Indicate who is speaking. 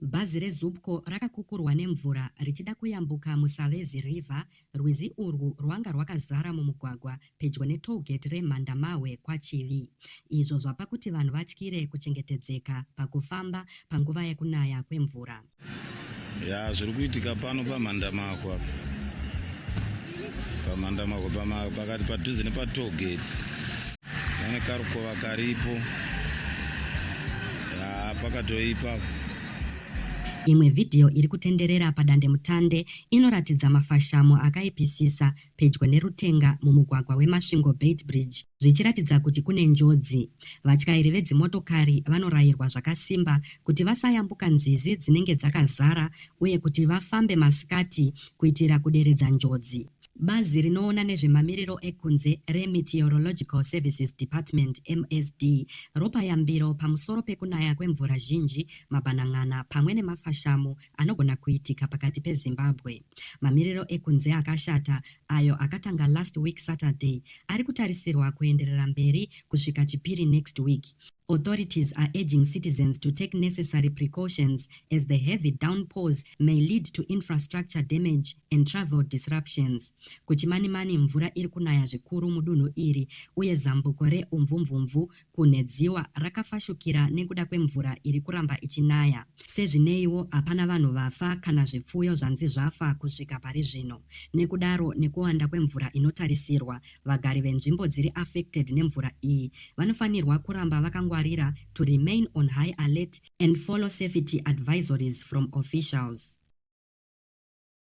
Speaker 1: Bhazi reZupco rakakukurwa nemvura richida kuyambuka muSavezi River. Rwizi urwu rwanga rwakazara mumugwagwa pedyo netollgate reMhandamawe kwaChivi. Izvo zvapa kuti vanhu vatyire kuchengetedzeka pakufamba panguva yekunaya kwemvura.
Speaker 2: Zviri kuitika pano paMhandamawe pakati padhuze nepatollgate. Pane karukova karipo pakatoipa.
Speaker 1: Imwe vhidhiyo iri kutenderera padandemutande inoratidza mafashamo akaipisisa pedyo nerutenga mumugwagwa weMasvingo Beit Bridge, zvichiratidza kuti kune njodzi. Vatyairi vedzimotokari vanorayirwa zvakasimba kuti vasayambuka nzizi dzinenge dzakazara uye kuti vafambe masikati kuitira kuderedza njodzi. Bazi rinoona nezvemamiriro ekunze reMeteorological Services Department MSD ropa yambiro pamusoro pekunaya kwemvura zhinji, mabhanan'ana pamwe nemafashamo anogona kuitika pakati peZimbabwe. Mamiriro ekunze akashata ayo akatanga last week Saturday ari kutarisirwa kuenderera mberi kusvika Chipiri next week. Authorities are urging citizens to take necessary precautions as the heavy downpours may lead to infrastructure damage and travel disruptions. Kuchimani-mani mvura iri kunaya zvikuru mudunhu iri uye zambuko reUmvumvumvu kunedziwa rakafashukira nekuda kwemvura iri kuramba ichinaya. Sezvineiwo hapana vanhu vafa kana zvipfuyo zvanzi zvafa kusvika pari zvino. Nekudaro nekuwanda kwemvura inotarisirwa, vagari venzvimbo dziri affected nemvura iyi vanofanirwa kuramba vakangwarira to remain on high alert and follow safety advisories from officials.